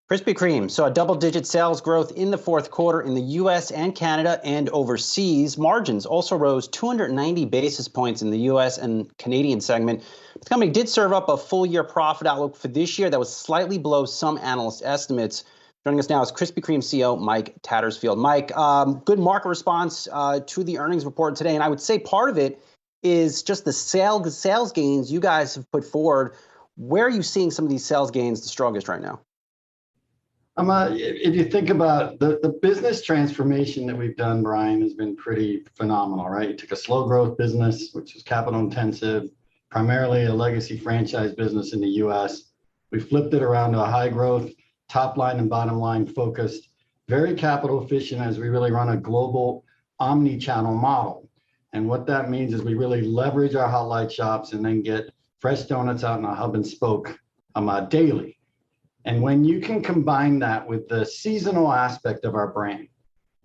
Krispy Kreme saw double-digit sales growth in the fourth quarter in the U.S. and Canada and overseas. Margins also rose 290 basis points in the U.S. and Canadian segment. The company did serve up a full-year profit outlook for this year that was slightly below some analyst estimates. Joining us now is Krispy Kreme CEO Mike Tattersfield. Mike, good market response to the earnings report today, and I would say part of it is just the sales gains you guys have put forward. Where are you seeing some of these sales gains the strongest right now? If you think about the business transformation that we've done, Brian, has been pretty phenomenal, right? You took a slow growth business, which was capital intensive, primarily a legacy franchise business in the US. We flipped it around to a high growth, top line and bottom line focused, very capital efficient as we really run a global omni-channel model. And what that means is we really leverage our hot light shops and then get fresh donuts out in a hub and spoke daily. And when you can combine that with the seasonal aspect of our brand,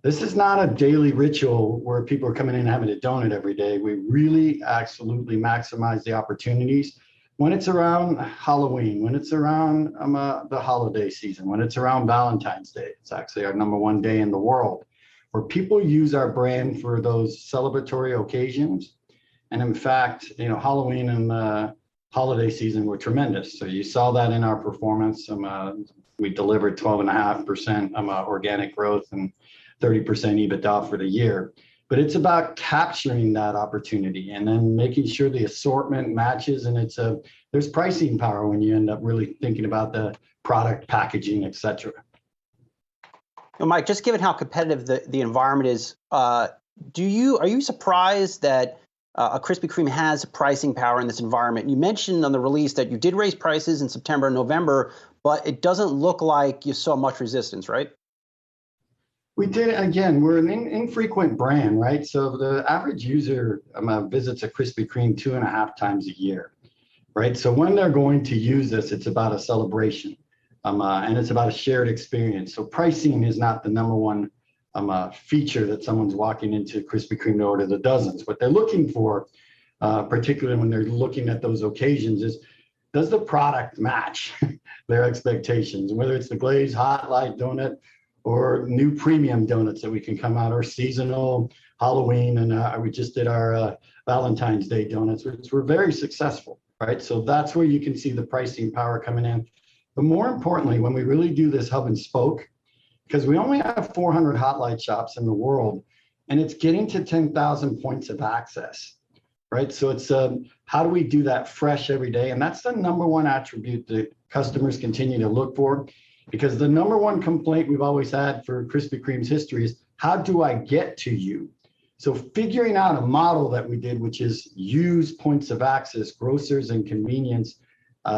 this is not a daily ritual where people are coming in and having a donut every day. We really absolutely maximize the opportunities when it's around Halloween, when it's around the holiday season, when it's around Valentine's Day. It's actually our #1 day in the world, where people use our brand for those celebratory occasions. And in fact, Halloween and holiday season were tremendous. So you saw that in our performance. We delivered 12.5% organic growth and 30% EBITDA for the year. But it's about capturing that opportunity and then making sure the assortment matches. And there's pricing power when you end up really thinking about the product packaging, et cetera. Mike, just given how competitive the environment is, are you surprised that a Krispy Kreme has pricing power in this environment? You mentioned on the release that you did raise prices in September and November, but it doesn't look like you saw much resistance, right? We did. Again, we're an infrequent brand, right? So the average user visits a Krispy Kreme 2.5 times a year, right? So when they're going to use this, it's about a celebration, and it's about a shared experience. So pricing is not the #1 feature that someone's walking into Krispy Kreme to order the dozens. What they're looking for, particularly when they're looking at those occasions, is does the product match their expectations? Whether it's the glazed hot light donut or new premium donuts that we can come out, or seasonal Halloween, and we just did our Valentine's Day donuts, which were very successful, right? So that's where you can see the pricing power coming in. But more importantly, when we really do this hub and spoke, because we only have 400 hot light shops in the world, and it's getting to 10,000 points of access, right? So it's how do we do that fresh every day? And that's the #1 attribute that customers continue to look for, because the #1 complaint we've always had for Krispy Kreme's history is, how do I get to you? So figuring out a model that we did, which is use points of access, grocers and convenience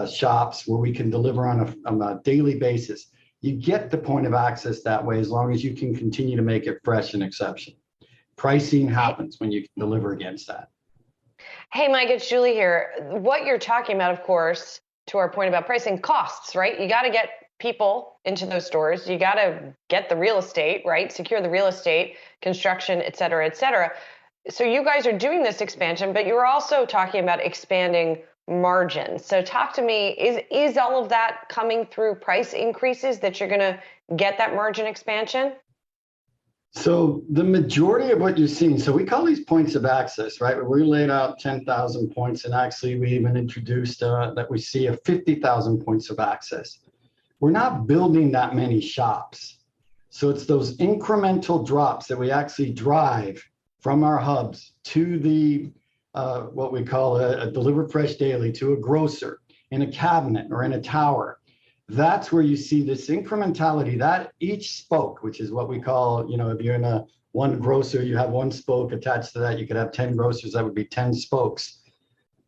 shops where we can deliver on a daily basis. You get the point of access that way as long as you can continue to make it fresh and exceptional. Pricing happens when you can deliver against that. Hey, Mike, it's Julie here. What you're talking about, of course, to our point about pricing, costs, right? You got to get people into those stores. You got to get the real estate, right? Secure the real estate, construction, et cetera, et cetera. So you guys are doing this expansion, but you're also talking about expanding margins. So talk to me, is all of that coming through price increases that you're going to get that margin expansion? So the majority of what you're seeing, so we call these points of access, right? We laid out 10,000 points, and actually we even introduced that we see a 50,000 points of access. We're not building that many shops. So it's those incremental drops that we actually drive from our hubs to the what we call a delivered fresh daily, to a grocer in a cabinet or in a tower. That's where you see this incrementality, that each spoke, which is what we call, if you're in one grocer, you have one spoke attached to that, you could have 10 grocers, that would be 10 spokes.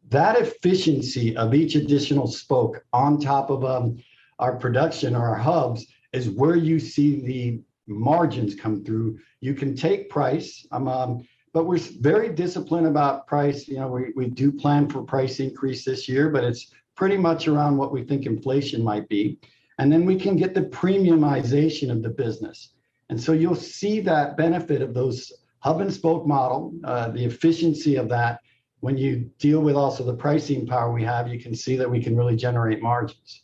That efficiency of each additional spoke on top of our production or our hubs is where you see the margins come through. You can take price, but we're very disciplined about price. We do plan for price increase this year, but it's pretty much around what we think inflation might be. And then we can get the premiumization of the business. And so you'll see that benefit of those hub and spoke model, the efficiency of that. When you deal with also the pricing power we have, you can see that we can really generate margins.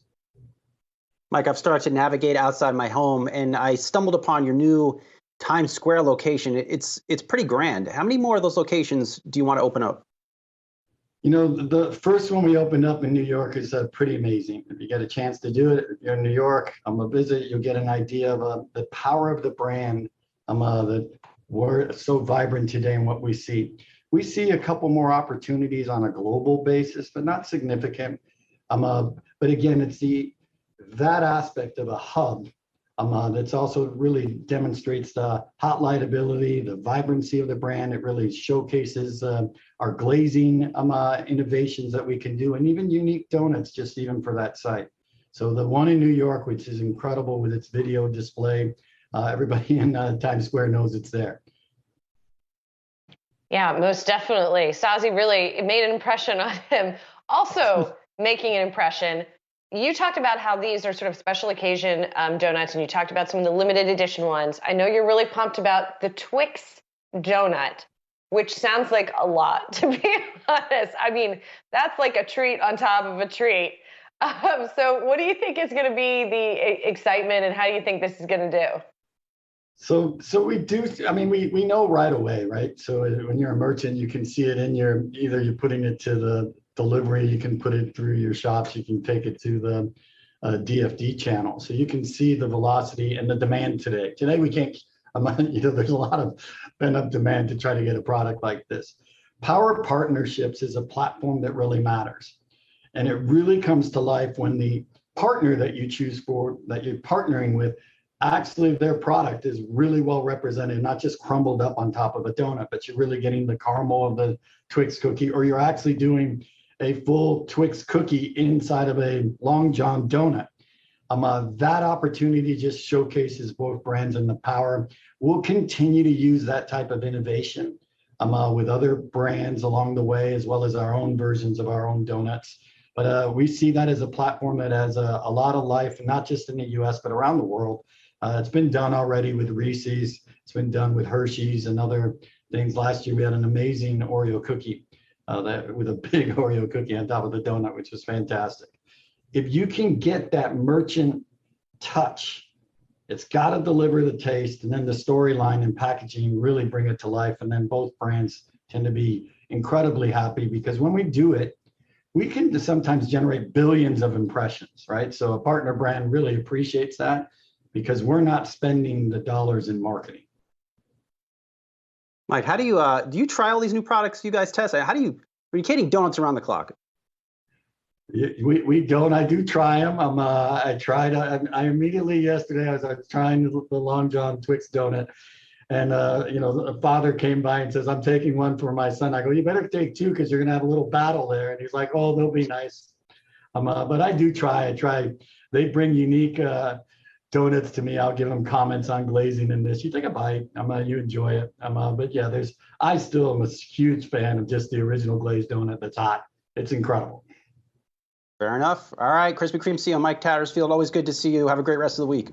Mike, I've started to navigate outside my home, and I stumbled upon your new Times Square location. It's pretty grand. How many more of those locations do you want to open up? You know, the first one we opened up in New York is pretty amazing. If you get a chance to do it, if you're in New York, a visit, you'll get an idea of the power of the brand that we're so vibrant today and what we see. We see a couple more opportunities on a global basis, but not significant. But again, it's that aspect of a hub that's also really demonstrates the hot light ability, the vibrancy of the brand. It really showcases our glazing innovations that we can do, and even unique donuts, just even for that site. So the one in New York, which is incredible with its video display, everybody in Times Square knows it's there. Yeah, most definitely. Sazi really made an impression on him. Also making an impression, you talked about how these are sort of special occasion donuts, and you talked about some of the limited edition ones. I know you're really pumped about the Twix donut, which sounds like a lot, to be honest. I mean, that's like a treat on top of a treat. So what do you think is going to be the excitement, and how do you think this is going to do? So we do, I mean, we know right away, right? So when you're a merchant, you can see it in either you're putting it to the delivery, you can put it through your shops, you can take it to the DFD channel. So you can see the velocity and the demand today. Today we can't, there's a lot of pent-up demand to try to get a product like this. Power Partnerships is a platform that really matters. And it really comes to life when the partner that you choose that you're partnering with, actually their product is really well represented, not just crumbled up on top of a donut, but you're really getting the caramel of the Twix cookie, or you're actually doing a full Twix cookie inside of a Long John donut. That opportunity just showcases both brands and the power. We'll continue to use that type of innovation with other brands along the way, as well as our own versions of our own donuts. But we see that as a platform that has a lot of life, not just in the US, but around the world. It's been done already with Reese's. It's been done with Hershey's and other things. Last year, we had an amazing Oreo cookie with a big Oreo cookie on top of the donut, which was fantastic. If you can get that merchant touch, it's got to deliver the taste, and then the storyline and packaging really bring it to life. And then both brands tend to be incredibly happy, because when we do it, we can sometimes generate billions of impressions, right? So a partner brand really appreciates that, because we're not spending the dollars in marketing. Mike, how do you try all these new products you guys test? Are you eating donuts around the clock? We don't. I do try them. I immediately yesterday, I was trying the Long John Twix donut, and the father came by and says, "I'm taking one for my son." I go, "You better take two, because you're gonna have a little battle there." And he's like, "Oh, they'll be nice." But I do try. They bring unique donuts to me. I'll give them comments on glazing and this. You take a bite. You enjoy it. But yeah, I still am a huge fan of just the original glazed donut that's hot. It's incredible. Fair enough. All right, Krispy Kreme CEO Mike Tattersfield, always good to see you. Have a great rest of the week.